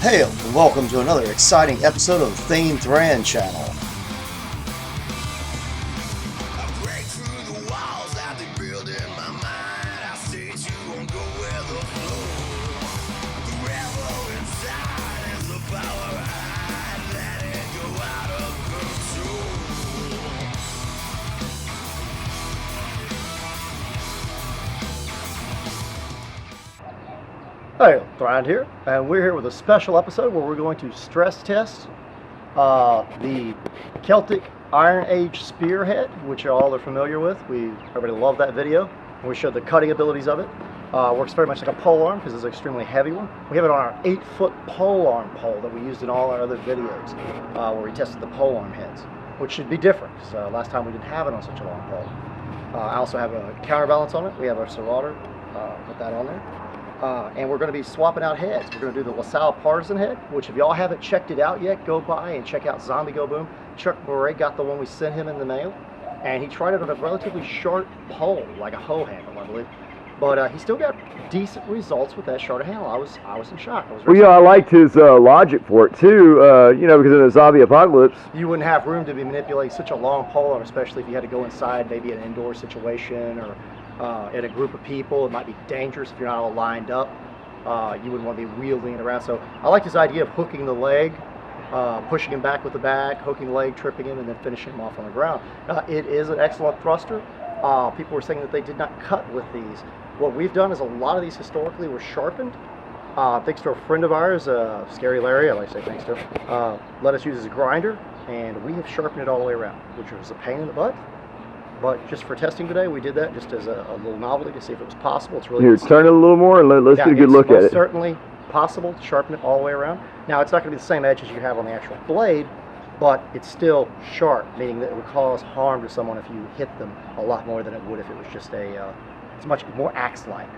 Hail and welcome to another exciting episode of the Thrand channel. Hey, Thrand here, and we're here with a special episode where we're going to stress test the Celtic Iron Age spearhead, which you all are familiar with. Everybody loved that video. We showed the cutting abilities of it. Works very much like a polearm because it's an extremely heavy one. We have it on our 8-foot polearm pole that we used in all our other videos where we tested the polearm heads, which should be different. So last time we didn't have it on such a long pole. I also have a counterbalance on it. We have our serrator, put that on there. And we're going to be swapping out heads. We're going to do the Salle Partisan head, which if y'all haven't checked it out yet, go by and check out Zombie Go Boom. Chuck Beret got the one we sent him in the mail, and he tried it on a relatively short pole, like a hoe handle, I believe. But he still got decent results with that shorter handle. I was in shock. Well, yeah, I liked his logic for it too. You know, because in a zombie apocalypse, you wouldn't have room to be manipulating such a long pole, especially if you had to go inside, maybe an indoor situation or in a group of people. It might be dangerous if you're not all lined up. You wouldn't want to be wielding it around. So I like this idea of hooking the leg, pushing him back with the bag, hooking the leg, tripping him, and then finishing him off on the ground. It is an excellent thruster. People were saying that they did not cut with these. What we've done is a lot of these historically were sharpened. Thanks to a friend of ours, Scary Larry, I like to say thanks to him, let us use his grinder, and we have sharpened it all the way around, which was a pain in the butt. But just for testing today, we did that just as a little novelty to see if it was possible. It's really here, turn it a little more and let's get a good look at it. It's certainly possible to sharpen it all the way around. Now, it's not going to be the same edge as you have on the actual blade, but it's still sharp, meaning that it would cause harm to someone if you hit them a lot more than it would if it was just it's much more axe-like.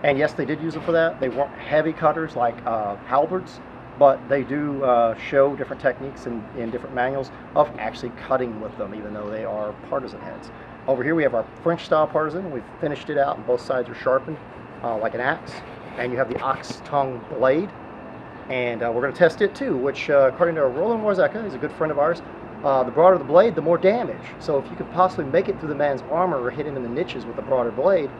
And yes, they did use it for that. They weren't heavy cutters like halberds, but they do show different techniques in different manuals of actually cutting with them, even though they are partisan heads. Over here we have our French-style partisan. We've finished it out, and both sides are sharpened like an axe. And you have the ox tongue blade. And we're going to test it too, which according to Roland Warzeka, he's a good friend of ours, the broader the blade, the more damage. So if you could possibly make it through the man's armor or hit him in the niches with a broader blade,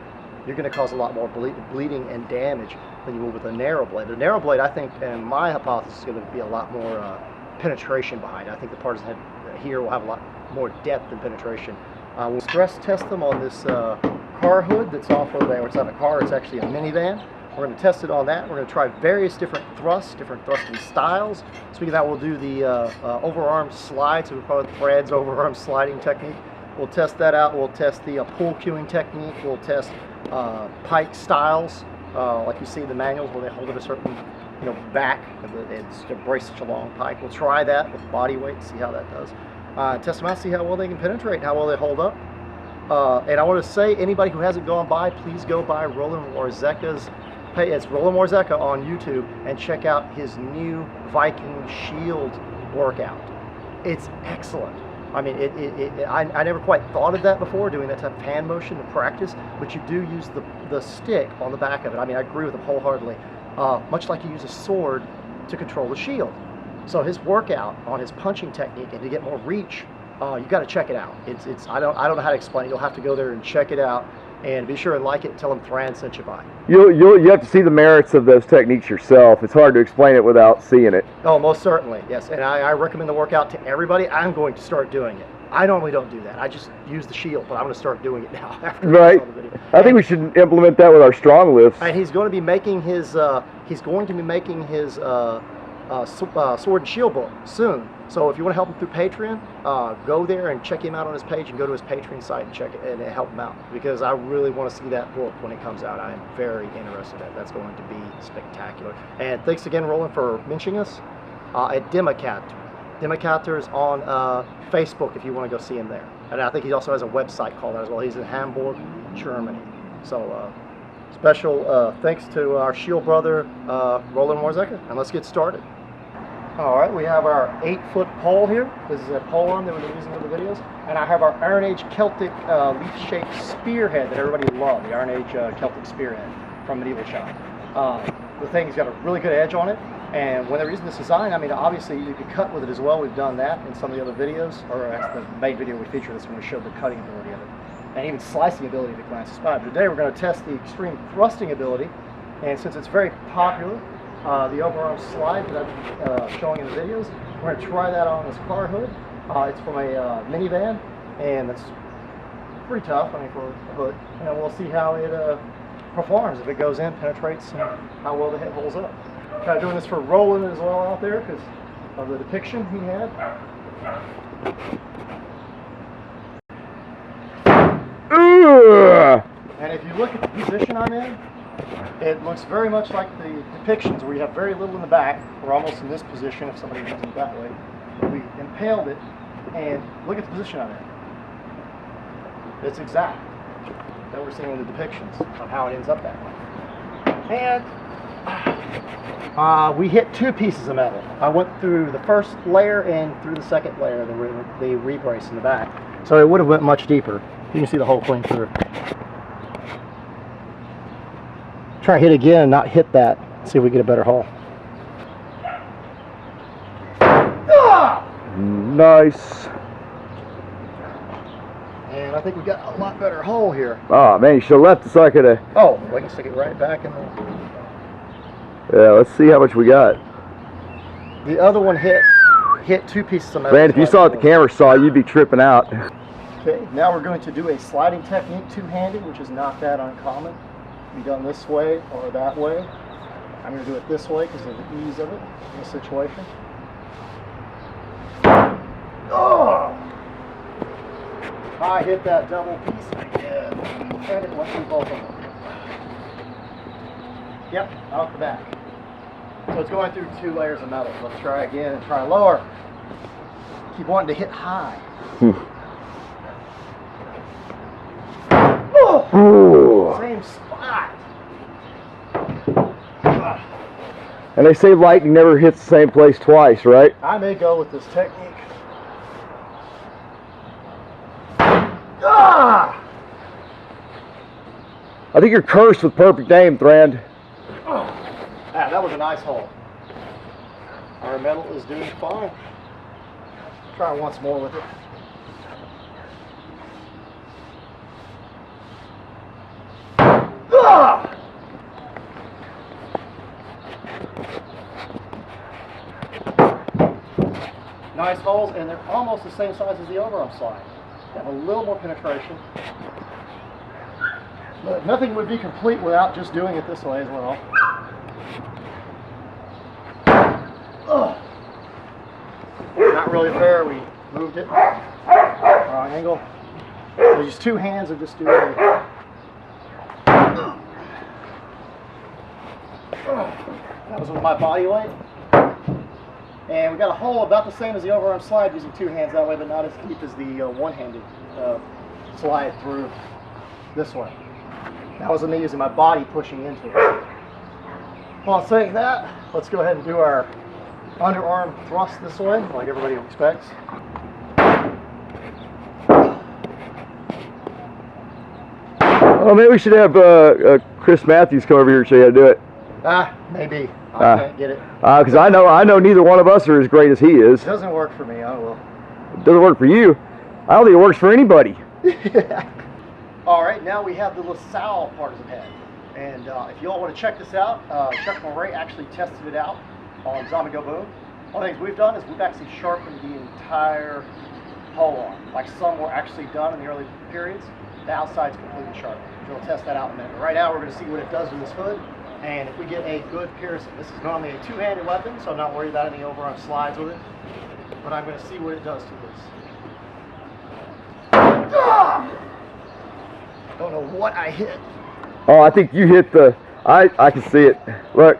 you're going to cause a lot more bleeding and damage than you will with a narrow blade. The narrow blade, I think, and my hypothesis, is going to be a lot more penetration behind it. I think the partisan head here will have a lot more depth and penetration. We'll stress test them on this car hood that's off of there. It's not a car, it's actually a minivan. We're going to test it on that. We're going to try various different thrusts, different thrusting styles. Speaking of that, we'll do the overarm slide, so we call it Thread's overarm sliding technique. We'll test that out. We'll test the pull cueing technique. We'll test pike styles, like you see in the manuals where they hold it a certain back to brace such a long pike. We'll try that with body weight, see how that does. Test them out, see how well they can penetrate and how well they hold up. And I want to say, anybody who hasn't gone by, please go by Roland Warzeka's page. It's Roland Warzeka on YouTube, and check out his new Viking shield workout. It's excellent. I mean, I never quite thought of that before, doing that type of hand motion to practice, but you do use the stick on the back of it. I mean, I agree with him wholeheartedly. Much like you use a sword to control the shield. So his workout on his punching technique and to get more reach, you got to check it out. I don't know how to explain it. You'll have to go there and check it out, and be sure and like it and tell him Thrand sent you by. You have to see the merits of those techniques yourself. It's hard to explain it without seeing it. Oh, most certainly, yes. And I recommend the workout to everybody. I'm going to start doing it. I normally don't do that. I just use the shield, but I'm going to start doing it now after I saw the video. I think we should implement that with our strong lifts. And he's going to be making his sword and shield book soon. So if you want to help him through Patreon, go there and check him out on his page, and go to his Patreon site and check it and help him out, because I really want to see that book when it comes out. I am very interested in that. That's going to be spectacular. And thanks again, Roland, for mentioning us at Democaptor. Democaptor is on Facebook if you want to go see him there. And I think he also has a website called that as well. He's in Hamburg, Germany. So special thanks to our shield brother, Roland Warzeka, and let's get started. All right, we have our 8-foot pole here. This is a polearm that we've been using in the videos. And I have our Iron Age Celtic leaf-shaped spearhead that everybody loved, the Iron Age Celtic spearhead from Medieval Shoppe. The thing's got a really good edge on it. And when they're using this design, I mean, obviously you could cut with it as well. We've done that in some of the other videos, or actually the main video we featured this when we showed the cutting ability of it, and even slicing ability if it glances by. But today we're going to test the extreme thrusting ability, and since it's very popular, the overarm slide that I'm showing in the videos, we're going to try that on this car hood. It's from a minivan, and it's pretty tough, I mean, for a hood. And we'll see how it performs, if it goes in, penetrates, and how well the head holds up. Kind of doing this for Roland as well out there because of the depiction he had. And if you look at the position I'm in, it looks very much like the depictions where you have very little in the back. We're almost in this position if somebody moves it that way. But we impaled it, and look at the position I'm in. It's exact that we're seeing in the depictions of how it ends up that way. And we hit two pieces of metal. I went through the first layer and through the second layer, the rebrace in the back. So it would have went much deeper. You can see the hole clean through. Try to hit again and not hit that. See if we get a better hole. Nice. And I think we got a lot better hole here. Oh man, you should have left it so I could have. Oh, we can stick it right back in there. Yeah, let's see how much we got. The other one hit two pieces of metal. Man, if you saw what the camera saw, you'd be tripping out. Okay, now we're going to do a sliding technique two-handed, which is not that uncommon. It can be done this way or that way. I'm going to do it this way because of the ease of it in this situation. Oh! I hit that double piece again. And it went through both of them. Yep, out the back. So it's going through two layers of metal. Let's try again and try lower. Keep wanting to hit high. Oh, same spot. And they say lightning never hits the same place twice, right? I may go with this technique. Ah! I think you're cursed with perfect aim, Thrand. That was a nice hole. Our metal is doing fine. Try once more with it. Ah! Nice holes, and they're almost the same size as the overarm slide. They have a little more penetration. But nothing would be complete without just doing it this way as well. Not really fair, we moved it. Wrong angle. So use two hands and just do it. That was with my body weight. And we got a hole about the same as the overarm slide using two hands that way, but not as deep as the one-handed slide through this way. That was me using my body pushing into it. While saying that, let's go ahead and do our underarm thrust this way, like everybody expects. Oh, maybe we should have Chris Matthews come over here and show you how to do it. Maybe. I can't get it. Because I know neither one of us are as great as he is. It doesn't work for me, I will. It doesn't work for you. I don't think it works for anybody. Alright, now we have the LaSalle Partisan head. And if you all want to check this out, Chuck and Ray actually tested it out on Zombie Go Boom. One of the things we've done is we've actually sharpened the entire polearm. Like some were actually done in the early periods. The outside's completely sharpened. We'll test that out in a minute. But right now we're going to see what it does with this hood. And if we get a good piercing, this is normally a two-handed weapon, so I'm not worried about any overarm slides with it. But I'm going to see what it does to this. Don't know what I hit. Oh, I think you hit the... I can see it. Look,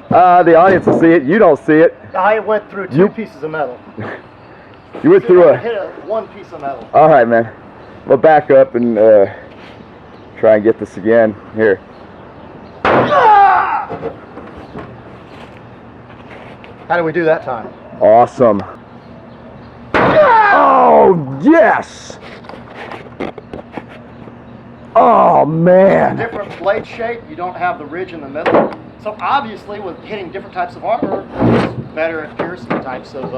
the audience will see it. You don't see it. I went through two pieces of metal. You went through I hit one piece of metal. All right, man. We'll back up and try and get this again. Here. How did we do that time? Awesome. Oh, yes! Oh, man. Different blade shape, you don't have the ridge in the middle, So obviously, with hitting different types of armor, it's better at piercing types of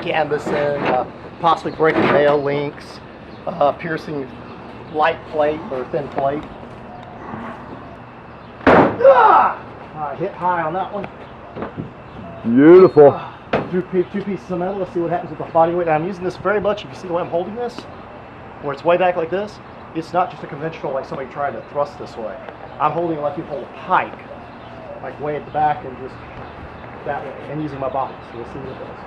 gambusing, possibly breaking nail links, piercing light plate or thin plate. I hit high on that one. Beautiful. Two pieces of metal. Let's see what happens with the body weight. I'm using this very much. You can see the way I'm holding this, where it's way back like this. It's not just a conventional, like somebody trying to thrust this way. I'm holding it like you hold a pike, like way at the back and just that way, and using my body. So we'll see what it does.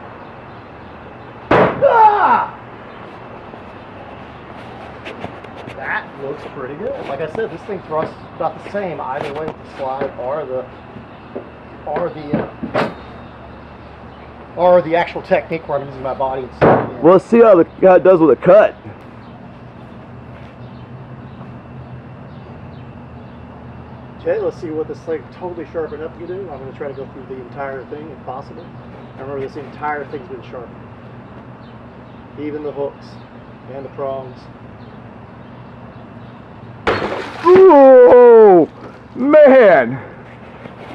That looks pretty good. Like I said, this thing thrusts about the same either way with the slide or the actual technique where I'm using my body and stuff. Well, let's see how it does with a cut. Okay, let's see what this thing totally sharpened up can do. I'm going to try to go through the entire thing if possible. Remember, this entire thing's been sharpened. Even the hooks and the prongs. Oh, man!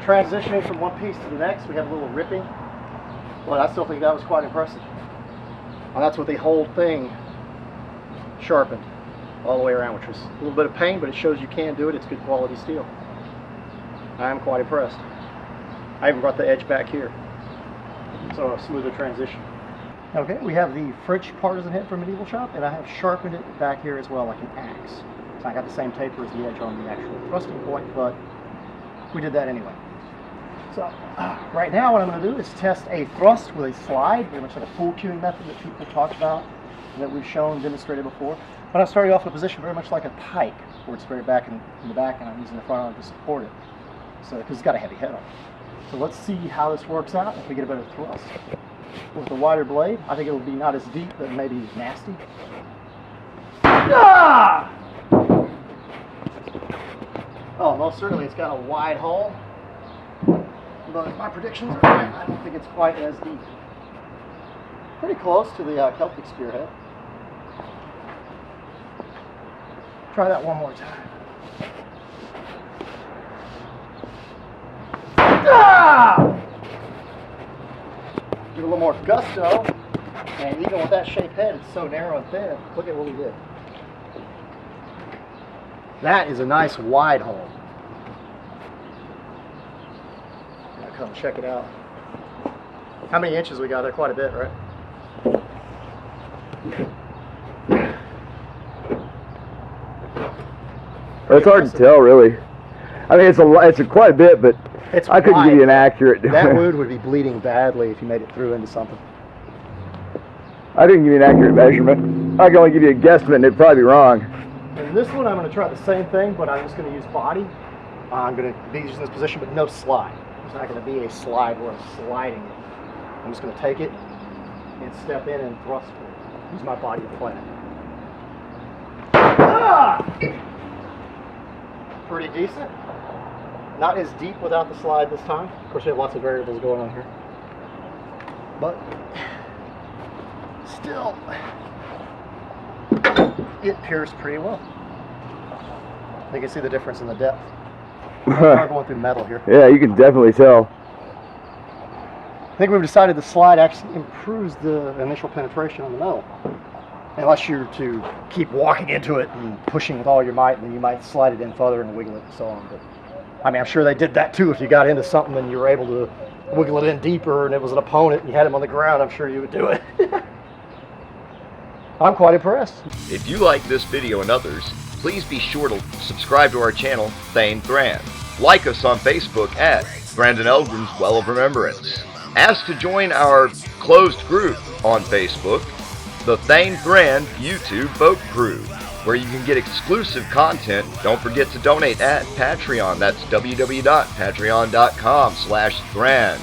Transitioning from one piece to the next, we have a little ripping. But I still think that was quite impressive. And that's with the whole thing sharpened all the way around, which was a little bit of pain, but it shows you can do it. It's good quality steel. I am quite impressed. I even brought the edge back here, so a smoother transition. Okay, we have the French Partisan head from Medieval Shoppe, and I have sharpened it back here as well, like an axe. So I got the same taper as the edge on the actual thrusting point, but we did that anyway. So right now what I'm going to do is test a thrust with a slide, very much like a full cueing method that people talk about, that we've shown, demonstrated before. But I'm starting off in a position very much like a pike, where it's very back in the back, and I'm using the front arm to support it. So, because it's got a heavy head on it. So let's see how this works out if we get a better thrust. With the wider blade, I think it will be not as deep, but maybe nasty. Ah! Oh, most certainly it's got a wide hole. But if my predictions are right, I don't think it's quite as deep. Pretty close to the Celtic spearhead. Try that one more time. Ah! Give it a little more gusto, and even with that shaped head, it's so narrow and thin. Look at what we did. That is a nice wide hole. Come check it out. How many inches we got there? Quite a bit, right? It's hard to tell, really. I mean, it's quite a bit, but I couldn't give you an accurate. That wound would be bleeding badly if you made it through into something. I didn't give you an accurate measurement. I can only give you a guesstimate, and it'd probably be wrong. In this one, I'm going to try the same thing, but I'm just going to use body. I'm going to be using this position, but no slide. It's not going to be a slide where I'm sliding it. I'm just going to take it and step in and thrust it. Use my body to play it. Ah! Pretty decent. Not as deep without the slide this time. Of course, we have lots of variables going on here. But still, it pierced pretty well. You can see the difference in the depth. We're going through metal here. Yeah, you can definitely tell. I think we've decided the slide actually improves the initial penetration on the metal. Unless you're to keep walking into it and pushing with all your might, and then you might slide it in further and wiggle it and so on. But I mean, I'm sure they did that too. If you got into something and you were able to wiggle it in deeper and it was an opponent and you had him on the ground, I'm sure you would do it. I'm quite impressed. If you like this video and others, please be sure to subscribe to our channel, Thrand. Like us on Facebook at Thrand and Eldgrim's Well of Remembrance. Ask to join our closed group on Facebook, the Thrand YouTube Boat Crew, where you can get exclusive content. Don't forget to donate at Patreon. That's www.patreon.com/Thrand.